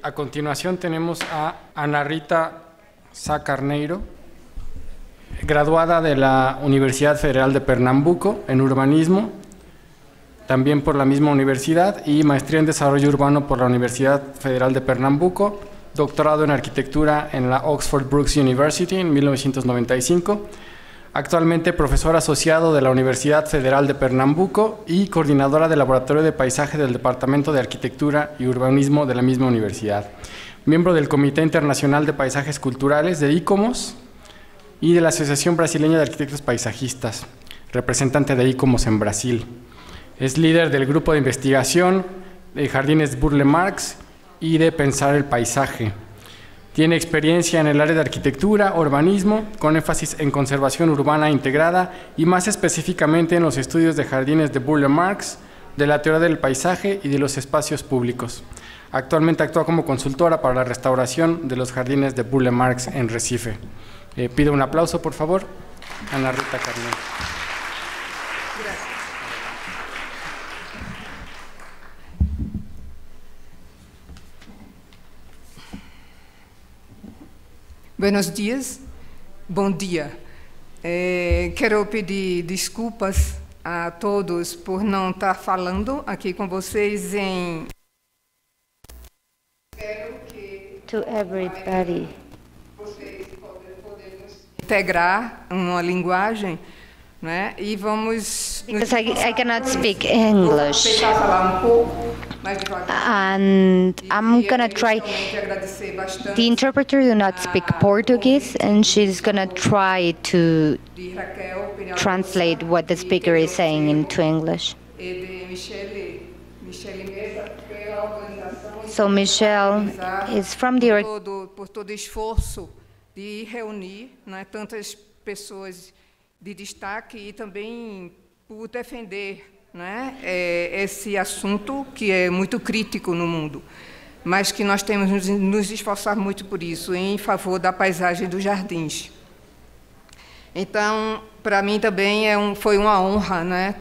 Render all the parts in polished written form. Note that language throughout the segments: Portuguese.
a continuación tenemos a Ana Rita Sá Carneiro, graduada de la Universidad Federal de Pernambuco en urbanismo, también por la misma universidad, y maestría en desarrollo urbano por la Universidad Federal de Pernambuco, doctorado en arquitectura en la Oxford Brookes University en 1995, actualmente profesor asociado de la Universidad Federal de Pernambuco y coordinadora del Laboratorio de Paisaje del Departamento de Arquitectura y Urbanismo de la misma universidad, miembro del Comité Internacional de Paisajes Culturales de ICOMOS y de la Asociación Brasileña de Arquitectos Paisajistas, representante de ICOMOS en Brasil. Es líder del grupo de investigación de Jardines Burle Marx y de Pensar el Paisaje. Tiene experiencia en el área de arquitectura, urbanismo, con énfasis en conservación urbana integrada y más específicamente en los estudios de jardines de Burle Marx, de la teoría del paisaje y de los espacios públicos. Actualmente actúa como consultora para la restauración de los jardines de Burle Marx en Recife. Pido un aplauso, por favor, a Ana Rita Carneiro. Buenos dias, bom dia. Quero pedir desculpas a todos por não estar falando aqui com vocês em... Espero que... To everybody. Vocês podemos integrar uma linguagem, né? E vamos... Because I cannot speak English. Vou tentar falar um pouco mais devagar. And I'm gonna try. The interpreter do not speak Portuguese, and she's gonna try to translate what the speaker is saying into English. So Michelle is from the... Por todo esforço de reunir, né, tantas pessoas de destaque e também por defender, né, esse assunto que é muito crítico no mundo, mas que nós temos que nos esforçar muito por isso, em favor da paisagem dos jardins. Então, para mim também foi uma honra, né,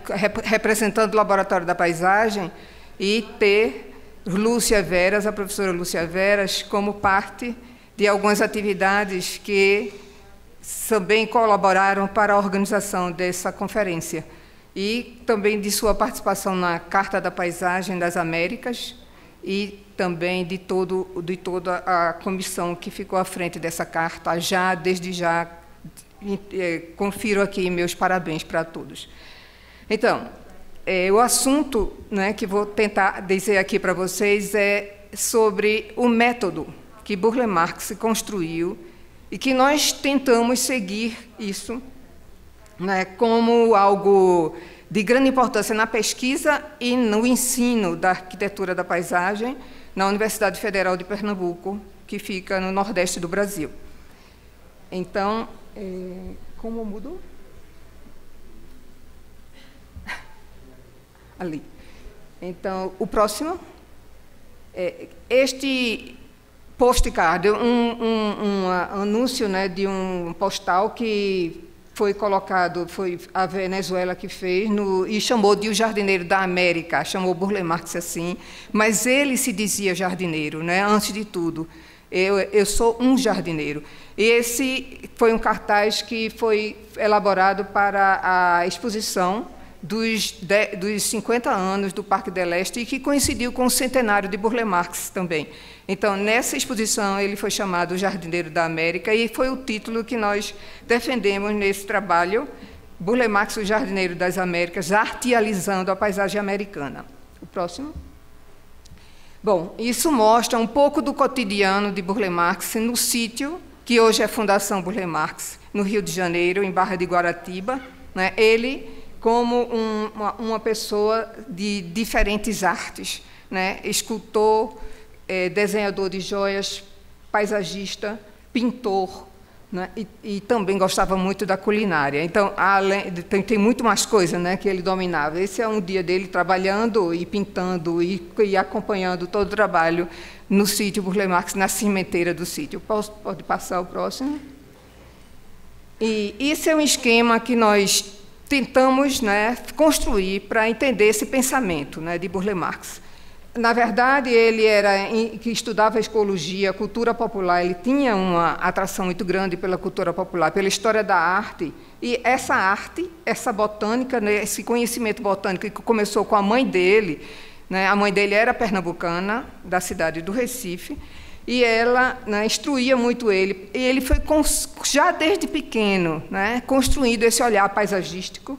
representando o Laboratório da Paisagem, e ter Lúcia Veras, a professora Lúcia Veras, como parte de algumas atividades que também colaboraram para a organização dessa conferência, e também de sua participação na Carta da Paisagem das Américas e também de toda a comissão que ficou à frente dessa carta. Desde já, confiro aqui meus parabéns para todos. Então, o assunto, né, que vou tentar dizer aqui para vocês é sobre o método que Burle Marx construiu e que nós tentamos seguir isso, né, como algo de grande importância na pesquisa e no ensino da arquitetura da paisagem na Universidade Federal de Pernambuco, que fica no Nordeste do Brasil. Então, como mudou? Ali. Então, o próximo. Este postcard, um anúncio, né, de um postal que foi colocado, foi a Venezuela que fez, e chamou de o jardineiro da América, chamou Burle Marx assim, mas ele se dizia jardineiro, né, antes de tudo. Eu sou um jardineiro. E esse foi um cartaz que foi elaborado para a exposição dos 50 anos do Parque del Este, e que coincidiu com o centenário de Burle Marx também. Então, nessa exposição, ele foi chamado Jardineiro da América, e foi o título que nós defendemos nesse trabalho, Burle Marx, o Jardineiro das Américas, artializando a paisagem americana. O próximo. Bom, isso mostra um pouco do cotidiano de Burle Marx no sítio, que hoje é a Fundação Burle Marx, no Rio de Janeiro, em Barra de Guaratiba, né? Ele, como uma pessoa de diferentes artes, né? Escultor, desenhador de joias, paisagista, pintor, né? E também gostava muito da culinária. Então, tem muito mais coisa, né, que ele dominava. Esse é um dia dele trabalhando e pintando e acompanhando todo o trabalho no sítio Burle Marx, na cimenteira do sítio. Pode passar o próximo. E esse é um esquema que nós tentamos, né, construir para entender esse pensamento, né, de Burle Marx. Na verdade, ele que estudava ecologia, cultura popular, ele tinha uma atração muito grande pela cultura popular, pela história da arte, e essa arte, essa botânica, né, esse conhecimento botânico que começou com a mãe dele, né, a mãe dele era pernambucana, da cidade do Recife, e ela, né, instruía muito ele, e ele foi, já desde pequeno, né, construindo esse olhar paisagístico.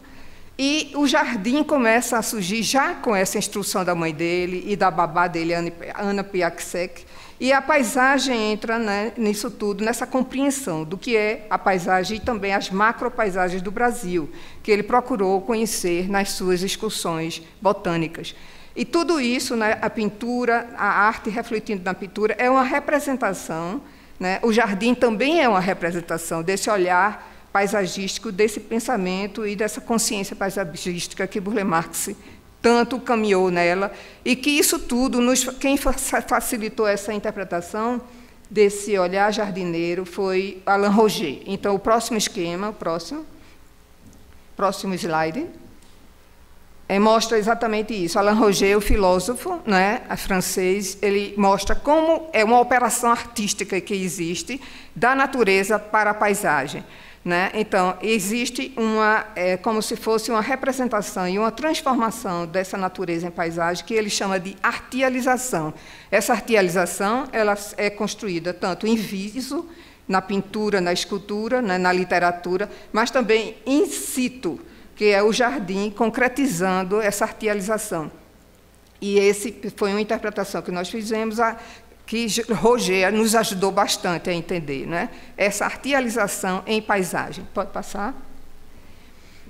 E o jardim começa a surgir já com essa instrução da mãe dele e da babá dele, Ana Piacsek, e a paisagem entra, né, nisso tudo, nessa compreensão do que é a paisagem e também as macropaisagens do Brasil, que ele procurou conhecer nas suas excursões botânicas. E tudo isso, né, a pintura, a arte refletindo na pintura, é uma representação, né, o jardim também é uma representação desse olhar paisagístico, desse pensamento e dessa consciência paisagística que Burle Marx tanto caminhou nela, e que isso tudo, quem facilitou essa interpretação desse olhar jardineiro foi Alain Roger. Então, o próximo esquema, o próximo slide, mostra exatamente isso. Alain Roger, o filósofo, né, francês, ele mostra como é uma operação artística que existe da natureza para a paisagem. Né? Então, existe como se fosse uma representação e uma transformação dessa natureza em paisagem que ele chama de artialização. Essa artialização ela é construída tanto em viso, na pintura, na escultura, né, na literatura, mas também in situ, que é o jardim concretizando essa artialização. E esse foi uma interpretação que nós fizemos, que Roger nos ajudou bastante a entender, né? Essa artialização em paisagem. Pode passar?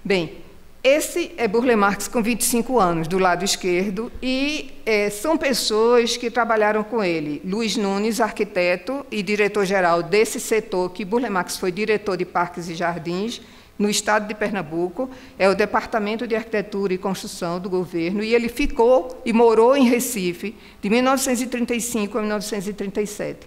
Bem, esse é Burle Marx com 25 anos, do lado esquerdo, e são pessoas que trabalharam com ele. Luiz Nunes, arquiteto e diretor-geral desse setor, que Burle Marx foi diretor de Parques e Jardins, no estado de Pernambuco, é o Departamento de Arquitetura e Construção do governo, e ele ficou e morou em Recife de 1935 a 1937.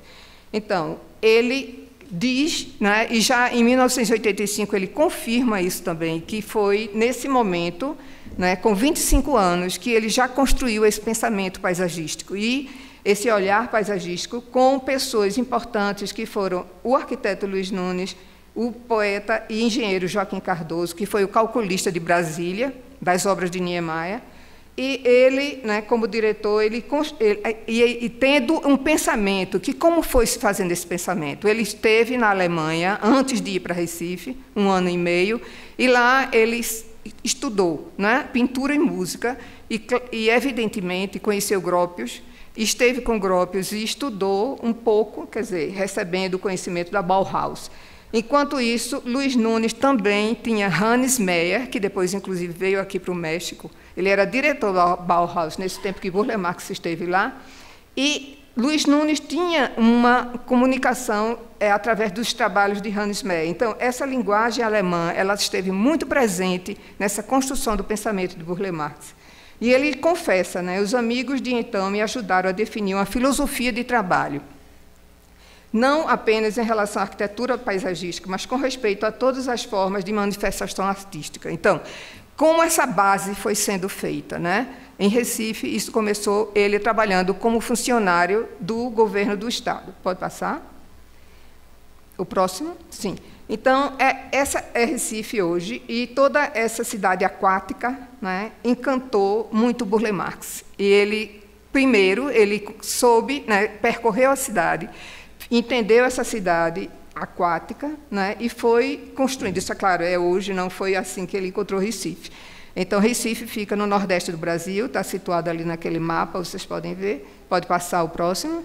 Então, ele diz, né, e já em 1985 ele confirma isso também, que foi nesse momento, né, com 25 anos, que ele já construiu esse pensamento paisagístico e esse olhar paisagístico com pessoas importantes que foram o arquiteto Luiz Nunes, o poeta e engenheiro Joaquim Cardoso, que foi o calculista de Brasília, das obras de Niemeyer, e ele, né, como diretor, e tendo um pensamento, que como foi se fazendo esse pensamento? Ele esteve na Alemanha, antes de ir para Recife, 1 ano e meio, e lá ele estudou, né, pintura e música, e evidentemente conheceu Gropius, esteve com Gropius e estudou um pouco, quer dizer, recebendo o conhecimento da Bauhaus. Enquanto isso, Luiz Nunes também tinha Hannes Meyer, que depois, inclusive, veio aqui para o México. Ele era diretor da Bauhaus, nesse tempo que Burle Marx esteve lá. E Luiz Nunes tinha uma comunicação através dos trabalhos de Hannes Meyer. Então, essa linguagem alemã ela esteve muito presente nessa construção do pensamento de Burle Marx. E ele confessa, né, os amigos de então me ajudaram a definir uma filosofia de trabalho, não apenas em relação à arquitetura paisagística, mas com respeito a todas as formas de manifestação artística. Então, como essa base foi sendo feita, né? Em Recife, isso começou ele trabalhando como funcionário do governo do Estado. Pode passar? O próximo? Sim. Então, essa é Recife hoje, e toda essa cidade aquática, né, encantou muito Burle Marx. E ele, primeiro, ele soube, né, percorreu a cidade, entendeu essa cidade aquática, né, e foi construindo. Isso, é claro, hoje, não foi assim que ele encontrou Recife. Então, Recife fica no nordeste do Brasil, está situado ali naquele mapa, vocês podem ver. Pode passar o próximo.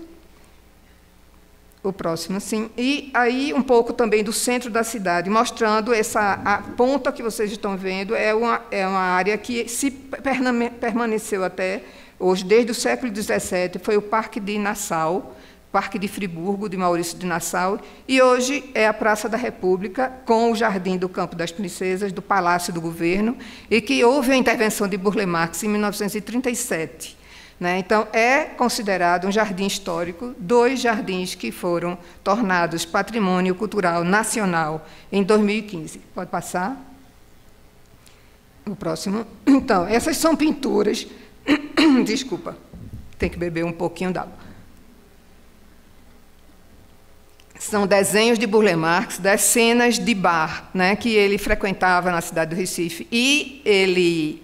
O próximo, sim. E aí, um pouco também do centro da cidade, mostrando a ponta que vocês estão vendo, é uma área que se permaneceu até hoje, desde o século XVII, foi o Parque de Nassau, Parque de Friburgo, de Maurício de Nassau, e hoje é a Praça da República, com o Jardim do Campo das Princesas, do Palácio do Governo, e que houve a intervenção de Burle Marx em 1937. Né? Então, é considerado um jardim histórico, 2 jardins que foram tornados patrimônio cultural nacional em 2015. Pode passar? O próximo. Então, essas são pinturas, desculpa, tem que beber um pouquinho d'água. São desenhos de Burle Marx das cenas de bar, né, que ele frequentava na cidade do Recife, e ele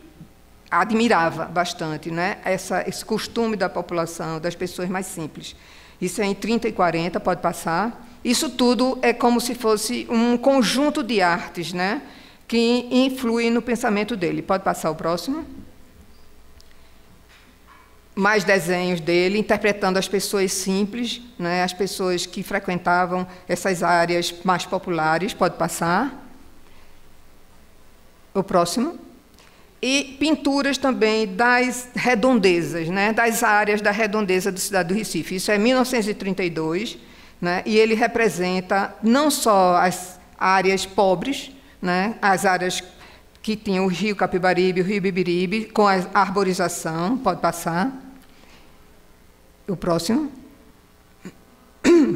admirava bastante, né, esse costume da população, das pessoas mais simples. Isso é em 30 e 40, pode passar. Isso tudo é como se fosse um conjunto de artes, né, que influem no pensamento dele. Pode passar o próximo. Mais desenhos dele, interpretando as pessoas simples, né, as pessoas que frequentavam essas áreas mais populares. Pode passar. O próximo. E pinturas também das redondezas, né, das áreas da redondeza da cidade do Recife. Isso é 1932, né, e ele representa não só as áreas pobres, né, as áreas que tinham o rio Capibaribe, o rio Bibiribe, com a arborização. Pode passar. O próximo.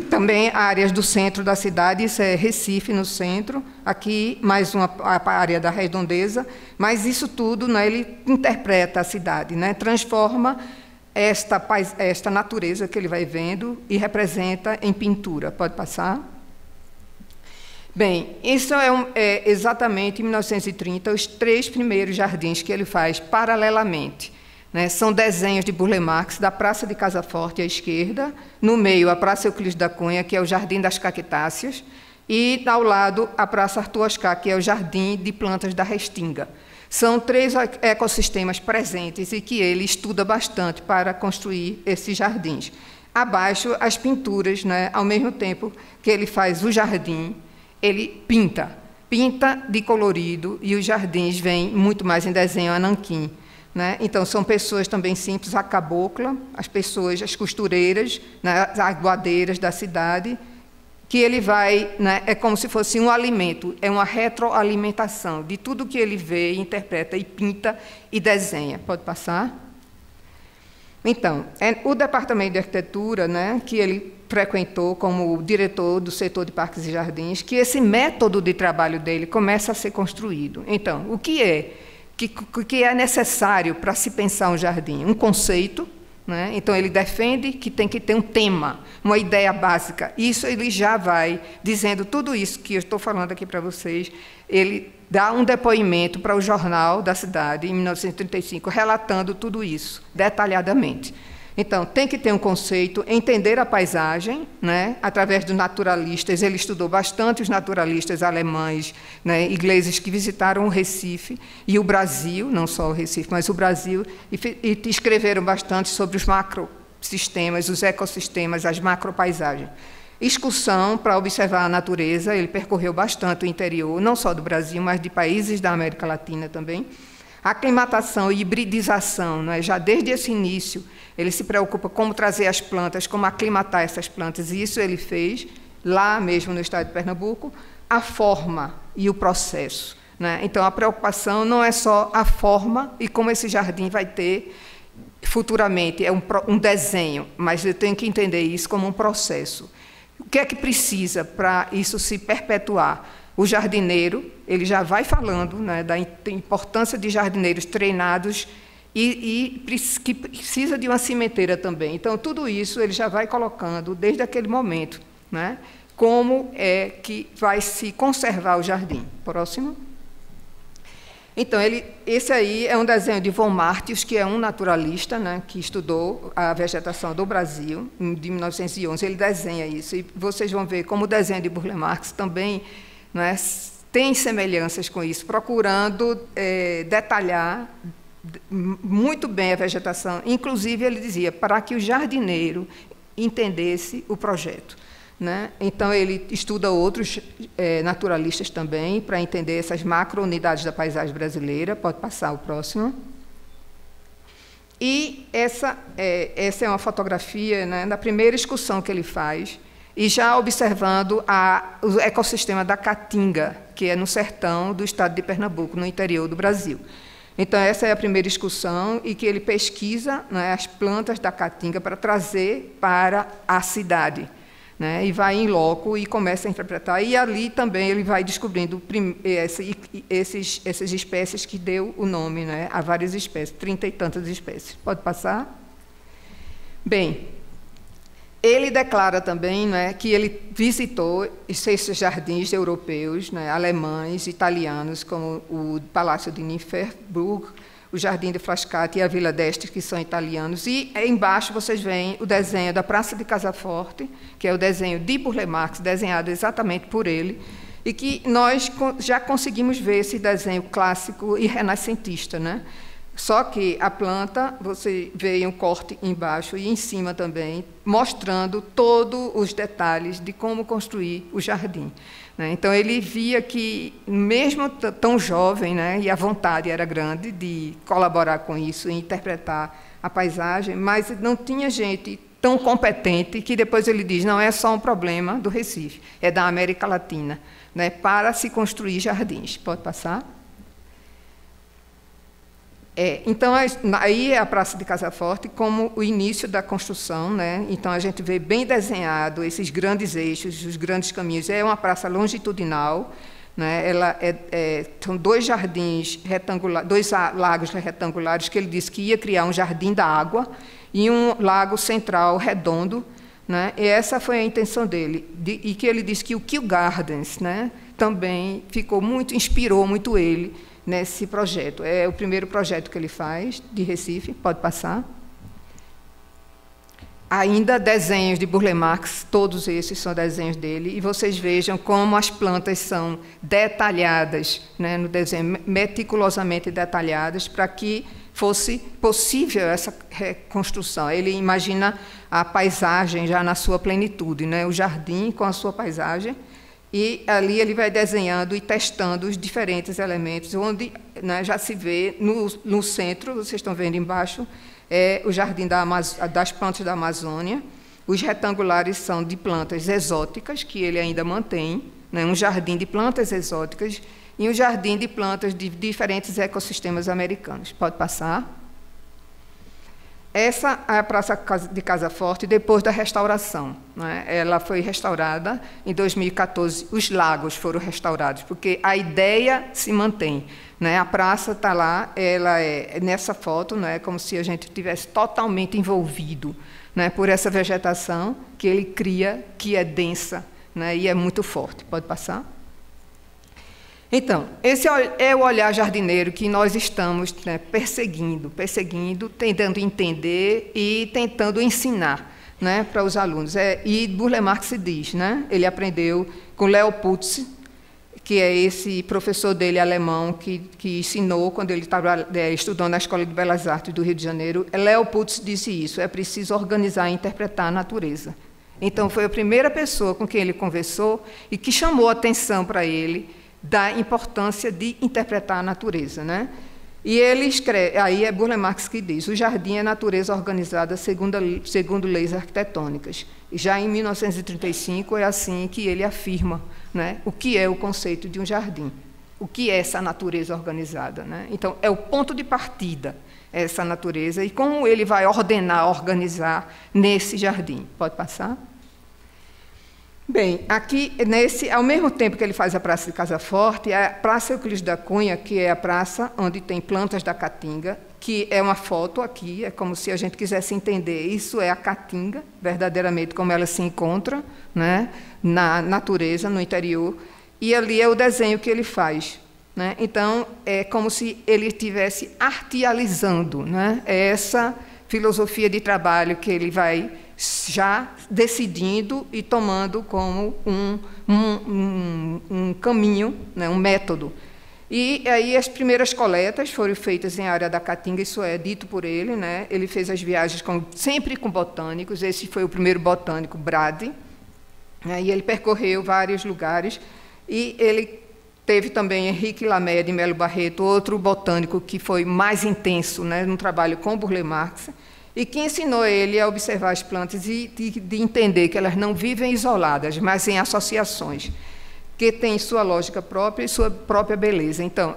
Também áreas do centro da cidade, isso é Recife, no centro, aqui mais a área da redondeza, mas isso tudo, né, ele interpreta a cidade, né, transforma esta natureza que ele vai vendo e representa em pintura. Pode passar. Bem, isso é exatamente em 1930, os 3 primeiros jardins que ele faz paralelamente. Né, são desenhos de Burle Marx da Praça de Casa Forte à esquerda, no meio a Praça Euclides da Cunha, que é o Jardim das Caquetáceas, e ao lado a Praça Arthur Oscar, que é o Jardim de Plantas da Restinga. São 3 ecossistemas presentes e que ele estuda bastante para construir esses jardins. Abaixo, as pinturas, né, ao mesmo tempo que ele faz o jardim, ele pinta de colorido, e os jardins vêm muito mais em desenho nanquim. Né? Então, são pessoas também simples, a cabocla, as costureiras, né, as aguadeiras da cidade, que ele vai, né, é como se fosse um alimento, é uma retroalimentação de tudo que ele vê, interpreta, e pinta e desenha. Pode passar? Então, o departamento de arquitetura, né, que ele frequentou como diretor do setor de parques e jardins, que esse método de trabalho dele começa a ser construído. Então, o que é necessário para se pensar um jardim? Um conceito, né? Então, ele defende que tem que ter um tema, uma ideia básica. Isso ele já vai dizendo tudo isso que eu estou falando aqui para vocês. Ele dá um depoimento para o Jornal da Cidade, em 1935, relatando tudo isso, detalhadamente. Então, tem que ter um conceito, entender a paisagem, né, através dos naturalistas. Ele estudou bastante os naturalistas alemães, né, ingleses, que visitaram o Recife e o Brasil, não só o Recife, mas o Brasil, e escreveram bastante sobre os macrosistemas, os ecossistemas, as macropaisagens. Excursão para observar a natureza, ele percorreu bastante o interior, não só do Brasil, mas de países da América Latina também. Aclimatação e hibridização, né? Já desde esse início, ele se preocupa como trazer as plantas, como aclimatar essas plantas, e isso ele fez lá mesmo no estado de Pernambuco. A forma e o processo, né? Então, a preocupação não é só a forma e como esse jardim vai ter futuramente, é um desenho, mas eu tenho que entender isso como um processo. O que é que precisa para isso se perpetuar? O jardineiro, ele já vai falando, né, da importância de jardineiros treinados e que precisa de uma cimenteira também. Então, tudo isso ele já vai colocando desde aquele momento, né, como é que vai se conservar o jardim. Próximo. Então, esse aí é um desenho de Von Martius, que é um naturalista, né, que estudou a vegetação do Brasil, de 1911. Ele desenha isso, e vocês vão ver como o desenho de Burle Marx também, né, tem semelhanças com isso, procurando detalhar muito bem a vegetação. Inclusive, ele dizia, para que o jardineiro entendesse o projeto. Né? Então, ele estuda outros naturalistas também, para entender essas macro-unidades da paisagem brasileira. Pode passar o próximo. E essa é uma fotografia, né, da primeira excursão que ele faz, e já observando o ecossistema da Caatinga, que é no sertão do estado de Pernambuco, no interior do Brasil. Então, essa é a primeira excursão, e que ele pesquisa, né, as plantas da Caatinga para trazer para a cidade, né, e vai em loco e começa a interpretar. E ali também ele vai descobrindo essas espécies que deu o nome, né, a várias espécies, 30 e tantas espécies. Pode passar? Bem, ele declara também, né, que ele visitou esses jardins europeus, né, alemães, italianos, como o Palácio de Nymphenburg, o Jardim de Frascati e a Vila d'Este, que são italianos. E embaixo vocês veem o desenho da Praça de Casaforte, que é o desenho de Burle Marx, desenhado exatamente por ele, e que nós já conseguimos ver esse desenho clássico e renascentista, né? Só que a planta, você vê um corte embaixo e em cima também, mostrando todos os detalhes de como construir o jardim, né? Então, ele via que, mesmo tão jovem, né, e a vontade era grande de colaborar com isso e interpretar a paisagem, mas não tinha gente tão competente que depois ele diz, não é só um problema do Recife, é da América Latina, né, para se construir jardins. Pode passar? Então, aí é a Praça de Casaforte como o início da construção, né? Então, a gente vê bem desenhado esses grandes eixos, os grandes caminhos. É uma praça longitudinal, né? São dois jardins retangulares, dois lagos retangulares, que ele disse que ia criar um jardim da água e um lago central redondo, né? E essa foi a intenção dele. E que ele disse que o Kew Gardens, né, também inspirou muito ele nesse projeto. É o primeiro projeto que ele faz, de Recife. Pode passar. Ainda desenhos de Burle Marx, todos esses são desenhos dele, e vocês vejam como as plantas são detalhadas, né, no desenho, meticulosamente detalhadas, para que fosse possível essa reconstrução. Ele imagina a paisagem já na sua plenitude, né, o jardim com a sua paisagem, e ali ele vai desenhando e testando os diferentes elementos, onde, né, já se vê no centro, vocês estão vendo embaixo, é o jardim das plantas da Amazônia. Os retangulares são de plantas exóticas, que ele ainda mantém, né, um jardim de plantas exóticas e um jardim de plantas de diferentes ecossistemas americanos. Pode passar. Essa é a Praça de Casaforte depois da restauração, né? Ela foi restaurada em 2014, os lagos foram restaurados, porque a ideia se mantém, né? A praça está lá, ela é nessa foto, né, como se a gente estivesse totalmente envolvido, né, por essa vegetação que ele cria, que é densa, né, e é muito forte. Pode passar? Então, esse é o olhar jardineiro que nós estamos, né, perseguindo, tentando entender e tentando ensinar, né, para os alunos. E Burle Marx diz, né, ele aprendeu com Leo Putz, que é esse professor dele alemão que ensinou quando ele estava estudando na Escola de Belas Artes do Rio de Janeiro. Leo Putz disse isso: é preciso organizar e interpretar a natureza. Então, foi a primeira pessoa com quem ele conversou e que chamou a atenção para ele da importância de interpretar a natureza, né? E ele escreve, aí é Burle Marx que diz, o jardim é natureza organizada segundo leis arquitetônicas. E já em 1935 é assim que ele afirma, né, o que é o conceito de um jardim, o que é essa natureza organizada, né? Então, é o ponto de partida, essa natureza, e como ele vai organizar nesse jardim. Pode passar? Bem, aqui, ao mesmo tempo que ele faz a Praça de Casaforte, a Praça Euclides da Cunha, que é a praça onde tem plantas da Caatinga, que é uma foto aqui, é como se a gente quisesse entender, isso é a Caatinga, verdadeiramente como ela se encontra, né, na natureza, no interior, e ali é o desenho que ele faz, né? Então, é como se ele estivesse artializando, né, essa filosofia de trabalho que ele vai já decidindo e tomando como um caminho, né, um método. E aí as primeiras coletas foram feitas em área da Caatinga, isso é dito por ele, né? Ele fez as viagens sempre com botânicos, esse foi o primeiro botânico, Brade, né? E ele percorreu vários lugares, e ele teve também Henrique Lamet de Melo Barreto, outro botânico que foi mais intenso, né, no trabalho com Burle Marx, e que ensinou ele a observar as plantas e de entender que elas não vivem isoladas, mas em associações, que têm sua lógica própria e sua própria beleza. Então,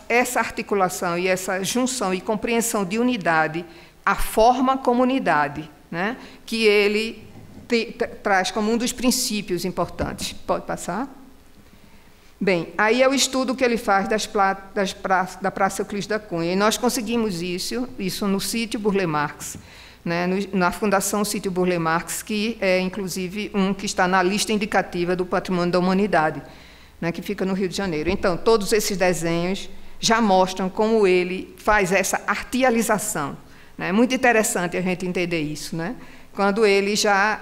essa articulação e essa junção e compreensão de unidade, a forma como unidade, né, que ele traz como um dos princípios importantes. Pode passar? Bem, aí é o estudo que ele faz da Praça Euclides da Cunha, e nós conseguimos isso no sítio Burle Marx, né, na Fundação Sítio Burle Marx, que é, inclusive, um que está na lista indicativa do Patrimônio da Humanidade, né, que fica no Rio de Janeiro. Então, todos esses desenhos já mostram como ele faz essa artialização. É muito interessante a gente entender isso, né? Quando ele já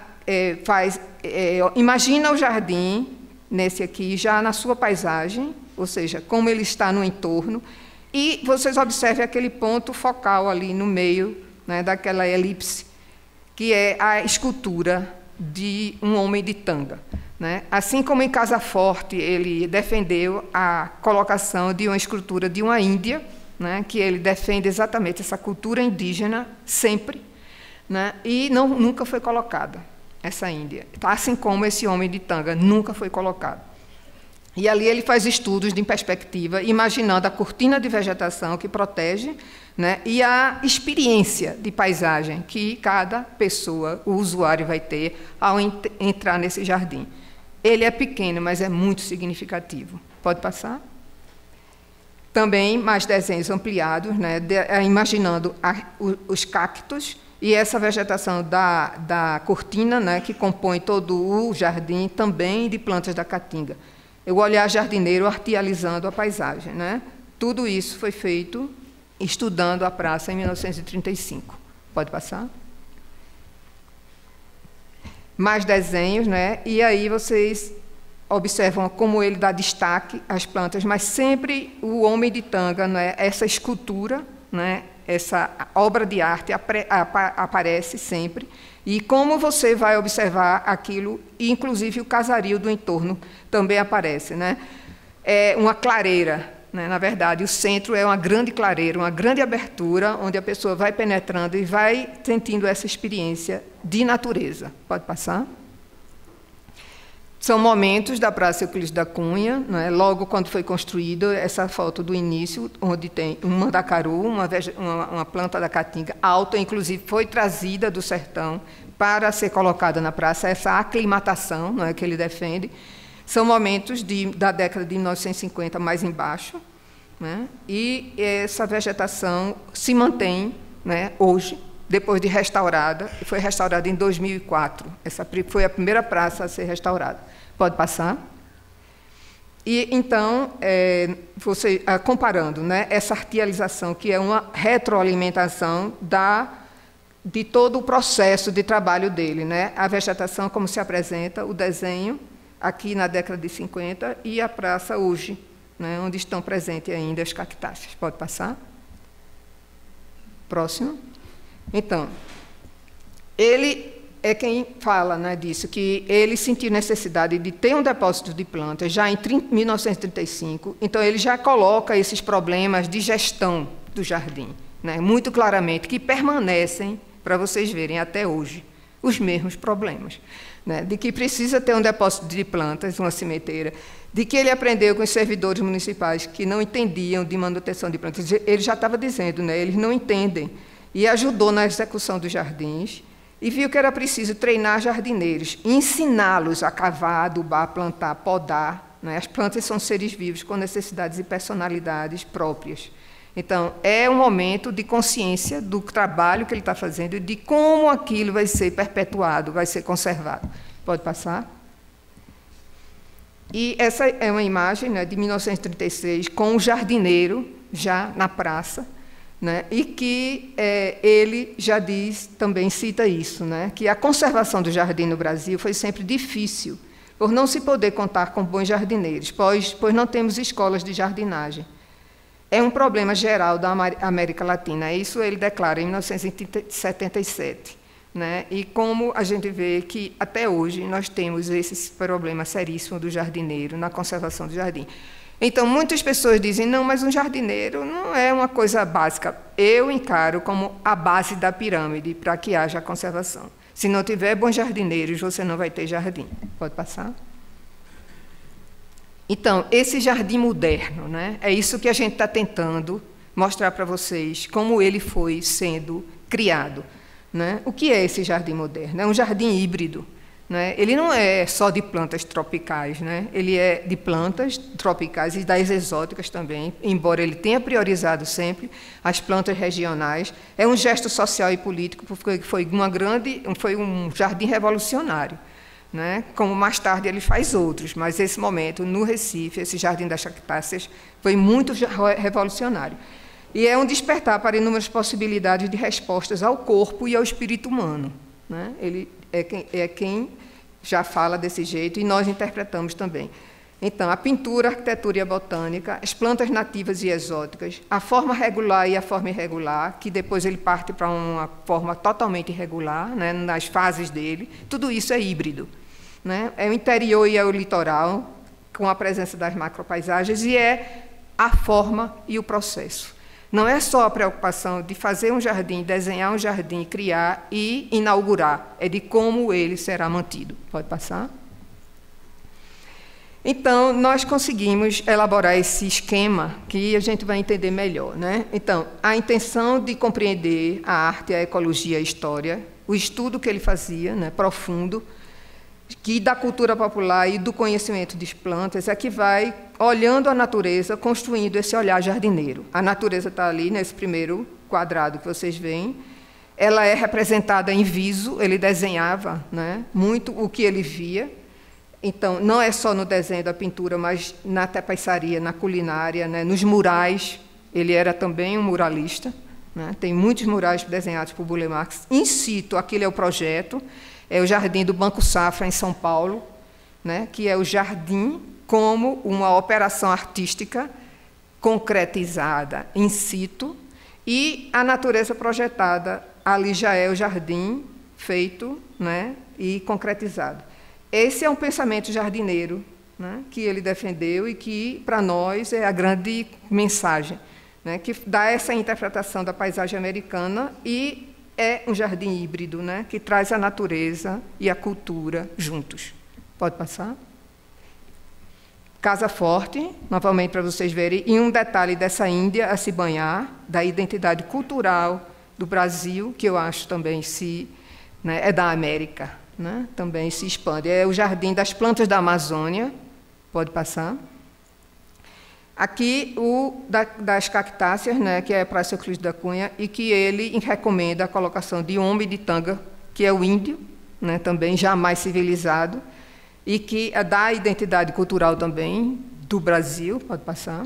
imagina o jardim, nesse aqui, já na sua paisagem, ou seja, como ele está no entorno, e vocês observem aquele ponto focal ali no meio, né, daquela elipse, que é a escultura de um homem de tanga, né? Assim como em Casa Forte ele defendeu a colocação de uma escultura de uma Índia, né, que ele defende exatamente essa cultura indígena sempre, né, e nunca foi colocada essa Índia, assim como esse homem de tanga nunca foi colocado. E ali ele faz estudos de perspectiva, imaginando a cortina de vegetação que protege, né, e a experiência de paisagem que cada pessoa, o usuário, vai ter ao entrar nesse jardim. Ele é pequeno, mas é muito significativo. Pode passar? Também mais desenhos ampliados, né, imaginando os cactos e essa vegetação da cortina, né, que compõe todo o jardim, também de plantas da caatinga. O olhar jardineiro artializando a paisagem, né? Tudo isso foi feito estudando a praça em 1935. Pode passar? Mais desenhos, né? E aí vocês observam como ele dá destaque às plantas, mas sempre o homem de tanga, né? Essa escultura, né? Essa obra de arte aparece sempre. E como você vai observar aquilo, e inclusive o casario do entorno também aparece, né? É uma clareira, né? Na verdade, o centro é uma grande clareira, uma grande abertura, onde a pessoa vai penetrando e vai sentindo essa experiência de natureza. Pode passar? São momentos da Praça Euclides da Cunha, né? Logo quando foi construída, essa foto do início, onde tem um mandacaru, uma planta da caatinga alta, inclusive foi trazida do sertão para ser colocada na praça, essa aclimatação, não é, que ele defende. São momentos da década de 1950 mais embaixo, né? E essa vegetação se mantém, né, hoje, depois de restaurada, foi restaurada em 2004. Essa foi a primeira praça a ser restaurada. Pode passar? E, então, você, comparando, né, essa artialização, que é uma retroalimentação de todo o processo de trabalho dele, né? A vegetação, como se apresenta, o desenho, aqui na década de 50, e a praça hoje, né, onde estão presentes ainda as cactáceas. Pode passar? Próximo. Então, ele é quem fala, né, disso, que ele sentiu necessidade de ter um depósito de plantas já em 1935, então ele já coloca esses problemas de gestão do jardim, né, muito claramente, que permanecem, para vocês verem até hoje, os mesmos problemas, né, de que precisa ter um depósito de plantas, uma cimenteira, de que ele aprendeu com os servidores municipais que não entendiam de manutenção de plantas. Ele já estava dizendo, né, eles não entendem, e ajudou na execução dos jardins, e viu que era preciso treinar jardineiros, ensiná-los a cavar, adubar, plantar, podar, né? As plantas são seres vivos com necessidades e personalidades próprias. Então, é um momento de consciência do trabalho que ele está fazendo e de como aquilo vai ser perpetuado, vai ser conservado. Pode passar? E essa é uma imagem, né, de 1936, com o jardineiro já na praça, né, e que ele já diz, também cita isso, né, que a conservação do jardim no Brasil foi sempre difícil, por não se poder contar com bons jardineiros, pois não temos escolas de jardinagem. É um problema geral da América Latina, isso ele declara em 1977. Né, e como a gente vê que, até hoje, nós temos esse problema seríssimo do jardineiro na conservação do jardim. Então, muitas pessoas dizem, não, mas um jardineiro não é uma coisa básica. Eu encaro como a base da pirâmide para que haja conservação. Se não tiver bons jardineiros, você não vai ter jardim. Pode passar? Então, esse jardim moderno, né, é isso que a gente está tentando mostrar para vocês, como ele foi sendo criado. Né? O que é esse jardim moderno? É um jardim híbrido, né? Ele não é só de plantas tropicais, né? Ele é de plantas tropicais e das exóticas também, embora ele tenha priorizado sempre as plantas regionais. É um gesto social e político, porque foi um jardim revolucionário, né? Como mais tarde ele faz outros, mas esse momento, no Recife, esse Jardim das Cactáceas, foi muito revolucionário. E é um despertar para inúmeras possibilidades de respostas ao corpo e ao espírito humano, né? Ele é quem já fala desse jeito, e nós interpretamos também. Então, a pintura, a arquitetura e a botânica, as plantas nativas e exóticas, a forma regular e a forma irregular, que depois ele parte para uma forma totalmente irregular, né, nas fases dele, tudo isso é híbrido, né? É o interior e é o litoral, com a presença das macropaisagens, e é a forma e o processo. Não é só a preocupação de fazer um jardim, desenhar um jardim, criar e inaugurar, é de como ele será mantido. Pode passar? Então, nós conseguimos elaborar esse esquema que a gente vai entender melhor, né? Então, a intenção de compreender a arte, a ecologia, a história, o estudo que ele fazia, né, profundo, que da cultura popular e do conhecimento das plantas é que vai, olhando a natureza, construindo esse olhar jardineiro. A natureza está ali, nesse primeiro quadrado que vocês veem. Ela é representada em viso, ele desenhava, né, muito o que ele via. Então, não é só no desenho da pintura, mas na tapeçaria, na culinária, né, nos murais. Ele era também um muralista, né? Tem muitos murais desenhados por Burle Marx. In situ, aquele é o projeto. É o Jardim do Banco Safra, em São Paulo, né, que é o jardim como uma operação artística concretizada in situ, e a natureza projetada, ali já é o jardim feito, né, e concretizado. Esse é um pensamento jardineiro, né, que ele defendeu e que, para nós, é a grande mensagem, né, que dá essa interpretação da paisagem americana e é um jardim híbrido, né, que traz a natureza e a cultura juntos. Pode passar? Casa forte, novamente para vocês verem, e um detalhe dessa Índia a se banhar, da identidade cultural do Brasil, que eu acho também né, é da América, né, também se expande. É o Jardim das Plantas da Amazônia. Pode passar? Aqui, das cactáceas, né, que é para Euclides da Cunha, e que ele recomenda a colocação de homem de tanga, que é o índio, né, também jamais civilizado, e que dá a identidade cultural também do Brasil. Pode passar?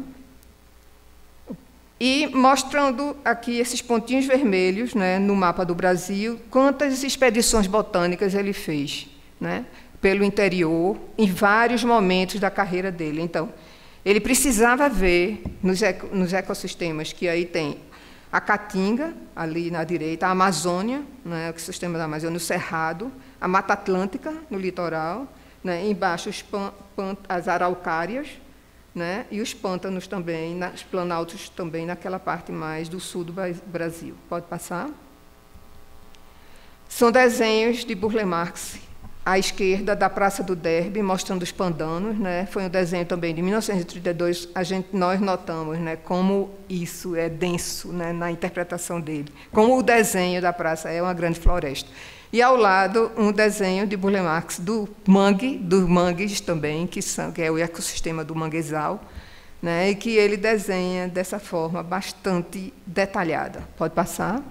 E mostrando aqui esses pontinhos vermelhos, né, no mapa do Brasil, quantas expedições botânicas ele fez, né, pelo interior, em vários momentos da carreira dele. Então, ele precisava ver nos ecossistemas, que aí tem a Caatinga, ali na direita, a Amazônia, né, o ecossistema da Amazônia, o Cerrado, a Mata Atlântica, no litoral, né, embaixo as araucárias, né, e os pântanos também, os planaltos também, naquela parte mais do sul do Brasil. Pode passar? São desenhos de Burle Marx, à esquerda da Praça do Derby, mostrando os pandanos, né? Foi um desenho também de 1932. Nós notamos, né, como isso é denso, né, na interpretação dele, como o desenho da praça é uma grande floresta. E ao lado um desenho de Burle Marx dos mangues também, que é o ecossistema do manguezal, né, e que ele desenha dessa forma bastante detalhada. Pode passar?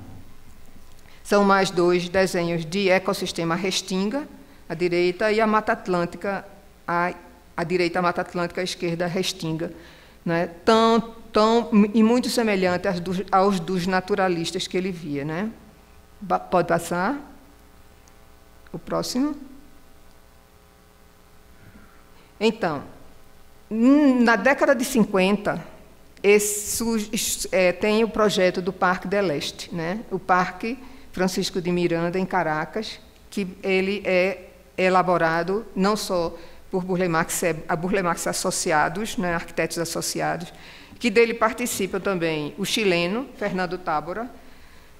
São mais dois desenhos de ecossistema Restinga, à direita, e a Mata Atlântica, à direita a Mata Atlântica, à esquerda a Restinga, né? E muito semelhante aos dos naturalistas que ele via, né? Pode passar? O próximo. Então, na década de 50, tem o projeto do Parque del Este, né? O Parque Francisco de Miranda, em Caracas, que ele é elaborado não só por Burle Marx, a Burle Marx associados, né, arquitetos associados, que dele participam também o chileno, Fernando Tábora,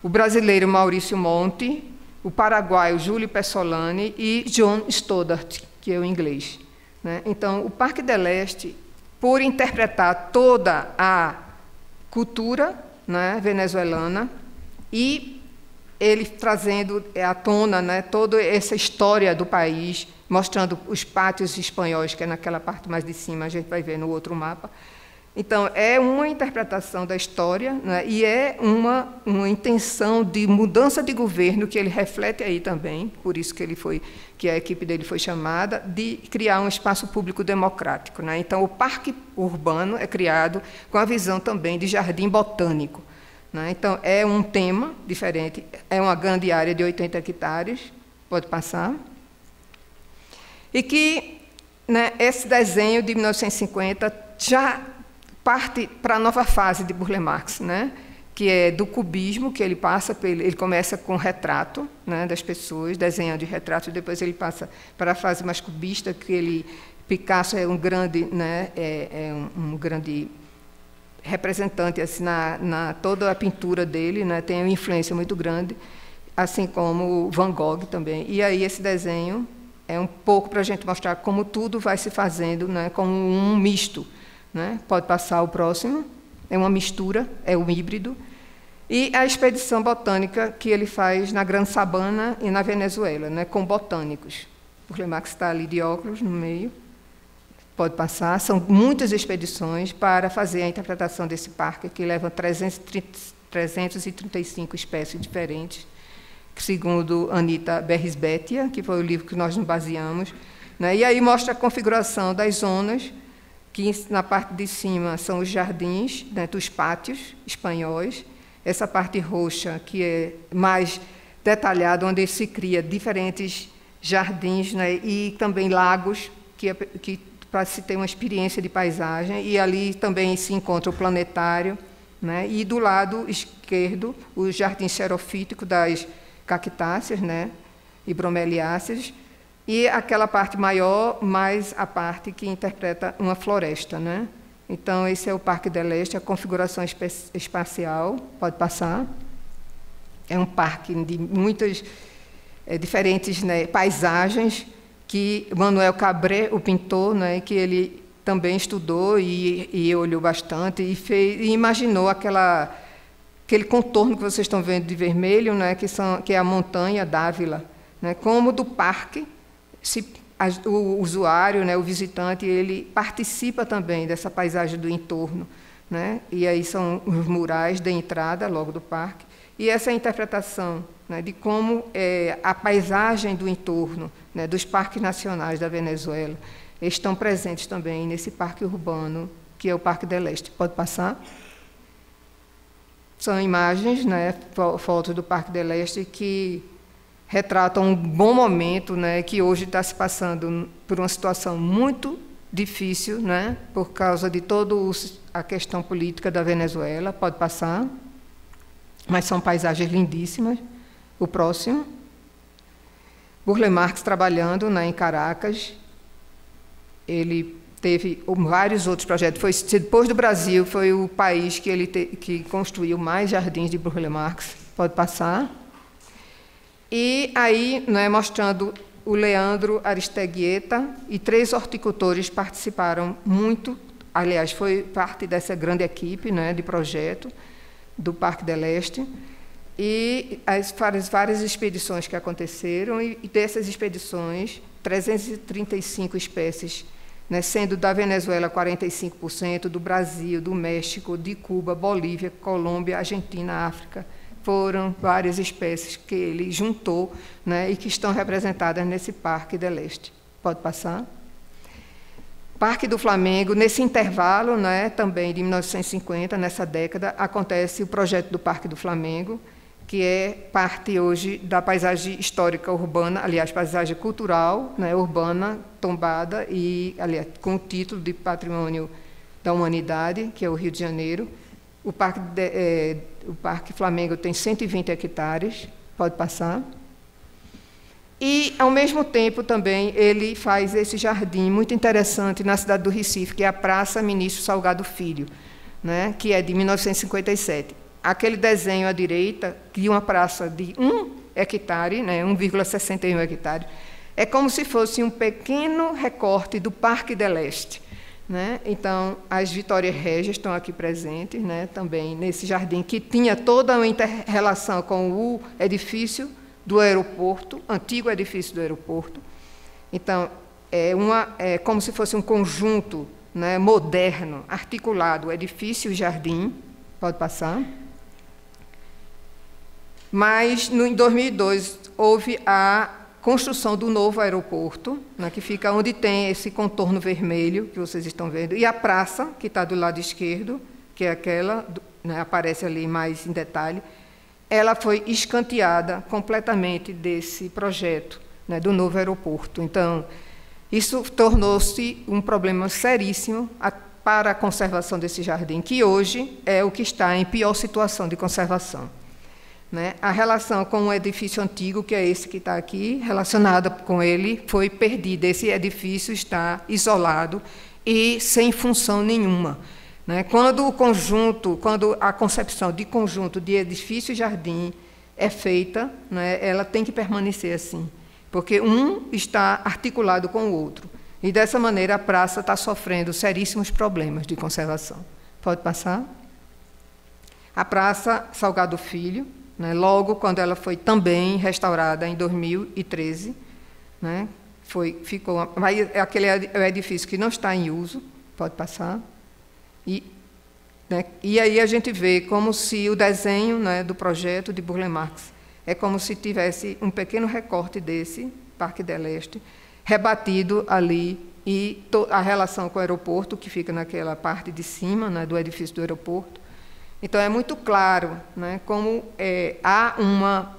o brasileiro Maurício Monti, o paraguaio Júlio Pessolani e John Stoddart, que é o inglês, né? Então, o Parque del Este, por interpretar toda a cultura, né, venezuelana e ele trazendo à tona, né, toda essa história do país, mostrando os pátios espanhóis, que é naquela parte mais de cima, a gente vai ver no outro mapa. Então, é uma interpretação da história, né, e é uma intenção de mudança de governo que ele reflete aí também, por isso que a equipe dele foi chamada, de criar um espaço público democrático, né? Então, o parque urbano é criado com a visão também de jardim botânico, né? Então, é um tema diferente, é uma grande área de 80 hectares, pode passar, e que, né, esse desenho de 1950 já parte para a nova fase de Burle Marx, né, que é do cubismo, que ele passa, ele começa com retrato, né, das pessoas, desenhando de retrato, e depois ele passa para a fase mais cubista, que Picasso é um grande, né, um grande representante assim, na toda a pintura dele, né, tem uma influência muito grande, assim como Van Gogh também. E aí esse desenho é um pouco para a gente mostrar como tudo vai se fazendo, né, como um misto. Né? Pode passar o próximo, é uma mistura, é um híbrido. E a expedição botânica que ele faz na Gran Sabana e na Venezuela, né, com botânicos. O Burle Marx está ali de óculos no meio, pode passar. São muitas expedições para fazer a interpretação desse parque, que leva 335 espécies diferentes, segundo Anita Berrisbetia, que foi o livro que nós nos baseamos. Né? E aí mostra a configuração das zonas, que na parte de cima são os jardins, né, dos pátios espanhóis, essa parte roxa, que é mais detalhada, onde se cria diferentes jardins, né, e também lagos, que para se ter uma experiência de paisagem, e ali também se encontra o planetário, né, e do lado esquerdo, o jardim xerofítico das cactáceas, né, e bromeliáceas, e aquela parte maior, mais a parte que interpreta uma floresta, né? Então, esse é o Parque del Este, a configuração espacial, pode passar. É um parque de muitas diferentes, né, paisagens, que Manuel Cabré, o pintor, né, que ele também estudou e olhou bastante, e imaginou aquele contorno que vocês estão vendo de vermelho, né, que é a montanha d'Ávila, né, como do parque, o usuário, né, o visitante, ele participa também dessa paisagem do entorno, né? E aí são os murais da entrada, logo do parque, e essa interpretação, né, de como a paisagem do entorno, né, dos parques nacionais da Venezuela estão presentes também nesse parque urbano, que é o Parque del Este. Pode passar? São imagens, né, fotos do Parque del Este que retratam um bom momento, né, que hoje está se passando por uma situação muito difícil, né, por causa de toda a questão política da Venezuela. Pode passar, mas são paisagens lindíssimas. O próximo. Burle Marx trabalhando, né, em Caracas. Ele teve vários outros projetos. Depois do Brasil, foi o país que construiu mais jardins de Burle Marx. Pode passar. E aí, né, mostrando o Leandro Aristeguieta, e 3 horticultores participaram muito, aliás, foi parte dessa grande equipe, né, de projeto do Parque del Este, e as várias expedições que aconteceram, e dessas expedições, 335 espécies, né, sendo da Venezuela 45%, do Brasil, do México, de Cuba, Bolívia, Colômbia, Argentina, África. Foram várias espécies que ele juntou, né, e que estão representadas nesse Parque del Este. Pode passar? Parque do Flamengo, nesse intervalo, né, também de 1950, nessa década, acontece o projeto do Parque do Flamengo, que é parte hoje da paisagem histórica urbana, aliás, paisagem cultural, né, urbana, tombada, e, aliás, com o título de Patrimônio da Humanidade, que é o Rio de Janeiro. O Parque Flamengo tem 120 hectares, pode passar. E, ao mesmo tempo, também, ele faz esse jardim muito interessante na cidade do Recife, que é a Praça Ministro Salgado Filho, né, que é de 1957. Aquele desenho à direita, de uma praça de 1 hectare, né, 1,61 hectare, é como se fosse um pequeno recorte do Parque del Este, né? Então, as Vitórias Régias estão aqui presentes, né? Também nesse jardim, que tinha toda uma inter-relação com o edifício do aeroporto, antigo edifício do aeroporto. Então, é como se fosse um conjunto, né, moderno, articulado, edifício e jardim. Pode passar. Mas, em 2002, houve a construção do novo aeroporto, né, que fica onde tem esse contorno vermelho que vocês estão vendo, e a praça, que está do lado esquerdo, que é aquela, né, aparece ali mais em detalhe, ela foi escanteada completamente desse projeto, né, do novo aeroporto. Então, isso tornou-se um problema seríssimo para a conservação desse jardim, que hoje é o que está em pior situação de conservação. Né? A relação com o edifício antigo, que é esse que está aqui, relacionada com ele, foi perdida. Esse edifício está isolado e sem função nenhuma. Né? Quando a concepção de conjunto de edifício e jardim é feita, né, ela tem que permanecer assim, porque um está articulado com o outro. E, dessa maneira, a praça está sofrendo seríssimos problemas de conservação. Pode passar? A Praça Salgado Filho, né, logo quando ela foi também restaurada em 2013, né, aquele é o edifício que não está em uso, pode passar, e aí a gente vê como se o desenho, né, do projeto de Burle Marx é como se tivesse um pequeno recorte desse Parque del Este, rebatido ali, e a relação com o aeroporto, que fica naquela parte de cima, né, do edifício do aeroporto. Então, é muito claro, né, como há uma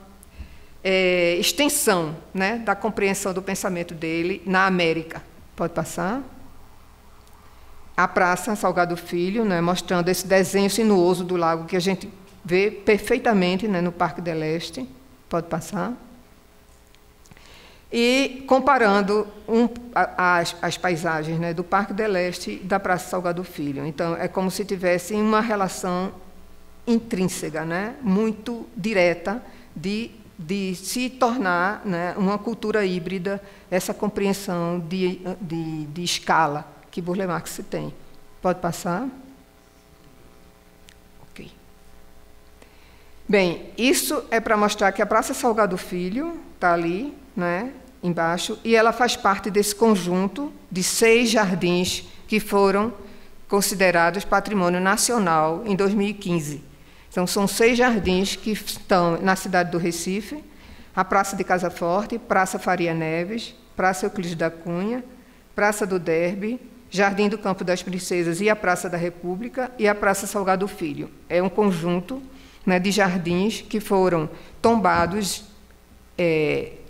extensão, né, da compreensão do pensamento dele na América. Pode passar? A Praça Salgado Filho, né, mostrando esse desenho sinuoso do lago que a gente vê perfeitamente, né, no Parque del Este. Pode passar? E comparando as paisagens, né, do Parque del Este e da Praça Salgado Filho. Então, é como se tivesse uma relação intrínseca, né, muito direta, de se tornar, né, uma cultura híbrida, essa compreensão de escala que Burle Marx tem. Pode passar? Ok. Bem, isso é para mostrar que a Praça Salgado Filho está ali, né, embaixo, e ela faz parte desse conjunto de 6 jardins que foram considerados patrimônio nacional em 2015. Então, são 6 jardins que estão na cidade do Recife: a Praça de Casa Forte, Praça Faria Neves, Praça Euclides da Cunha, Praça do Derby, Jardim do Campo das Princesas e a Praça da República, e a Praça Salgado Filho. É um conjunto, né, de jardins que foram tombados,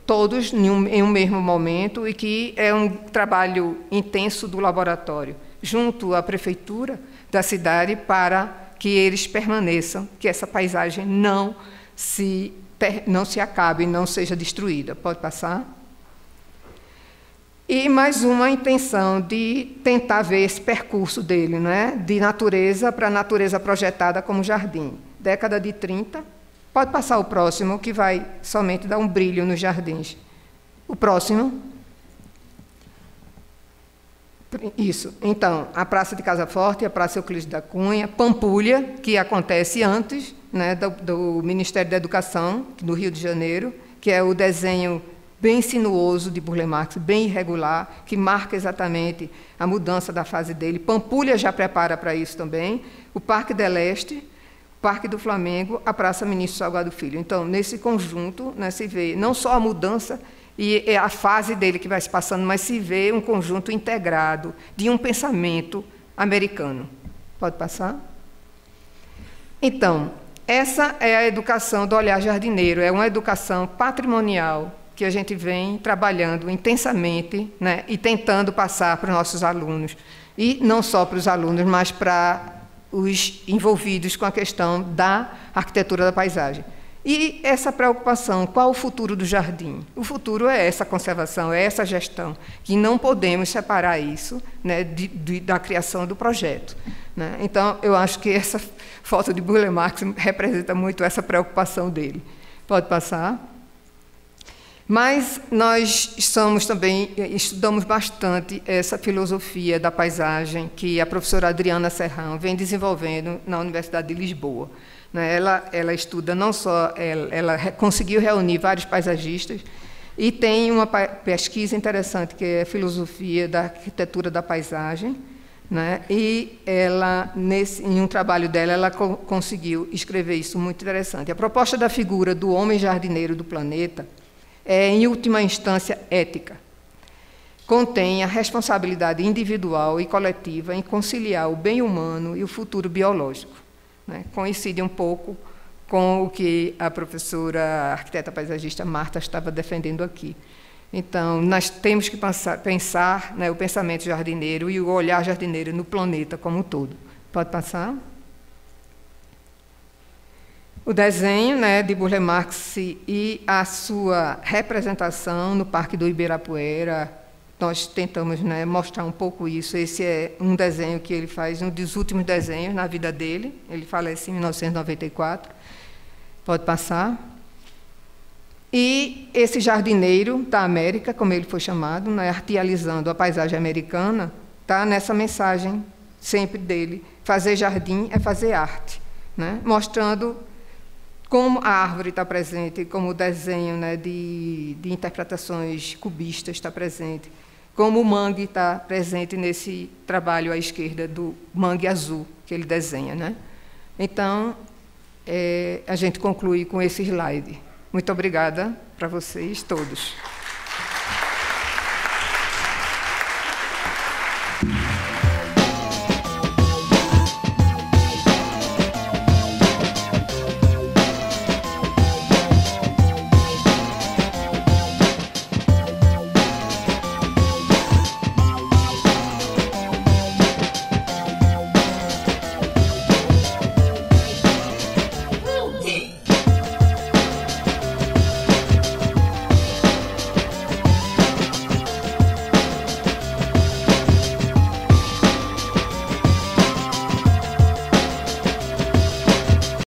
todos em um mesmo momento, e que é um trabalho intenso do laboratório, junto à prefeitura da cidade, para que eles permaneçam, que essa paisagem não se acabe, não seja destruída. Pode passar? E mais uma intenção de tentar ver esse percurso dele, né, de natureza para natureza projetada como jardim. Década de 30. Pode passar o próximo, que vai somente dar um brilho nos jardins. O próximo. Isso. Então, a Praça de Casa Forte, a Praça Euclides da Cunha, Pampulha, que acontece antes, né, do Ministério da Educação, do Rio de Janeiro, que é o desenho bem sinuoso de Burle Marx, bem irregular, que marca exatamente a mudança da fase dele. Pampulha já prepara para isso também. O Parque del Este, o Parque do Flamengo, a Praça Ministro Salgado Filho. Então, nesse conjunto, né, se vê não só a mudança e é a fase dele que vai se passando, mas se vê um conjunto integrado de um pensamento americano. Pode passar? Então, essa é a educação do olhar jardineiro, é uma educação patrimonial que a gente vem trabalhando intensamente, né, e tentando passar para os nossos alunos. E não só para os alunos, mas para os envolvidos com a questão da arquitetura da paisagem. E essa preocupação, qual o futuro do jardim? O futuro é essa conservação, é essa gestão, que não podemos separar isso, né, da criação do projeto. Né? Então, eu acho que essa foto de Burle Marx representa muito essa preocupação dele. Pode passar? Mas nós estudamos bastante essa filosofia da paisagem que a professora Adriana Serrão vem desenvolvendo na Universidade de Lisboa. Ela estuda não só, ela conseguiu reunir vários paisagistas e tem uma pesquisa interessante que é a filosofia da arquitetura da paisagem, né? E ela, em um trabalho dela, ela conseguiu escrever isso muito interessante. A proposta da figura do homem jardineiro do planeta é, em última instância, ética. Contém a responsabilidade individual e coletiva em conciliar o bem humano e o futuro biológico, né? Coincide um pouco com o que a professora arquiteta paisagista Marta estava defendendo aqui. Então, nós temos que pensar, né, o pensamento jardineiro e o olhar jardineiro no planeta como um todo. Pode passar? O desenho, né, de Burle Marx e a sua representação no Parque do Ibirapuera, nós tentamos, né, mostrar um pouco isso. Esse é um desenho que ele faz, um dos últimos desenhos na vida dele. Ele falece em 1994. Pode passar. E esse jardineiro da América, como ele foi chamado, né, artializando a paisagem americana, está nessa mensagem sempre dele. Fazer jardim é fazer arte, né? Mostrando como a árvore está presente, como o desenho, né, de interpretações cubistas está presente, como o mangue está presente nesse trabalho à esquerda do mangue azul que ele desenha, né? Então, a gente conclui com esse slide. Muito obrigada para vocês todos.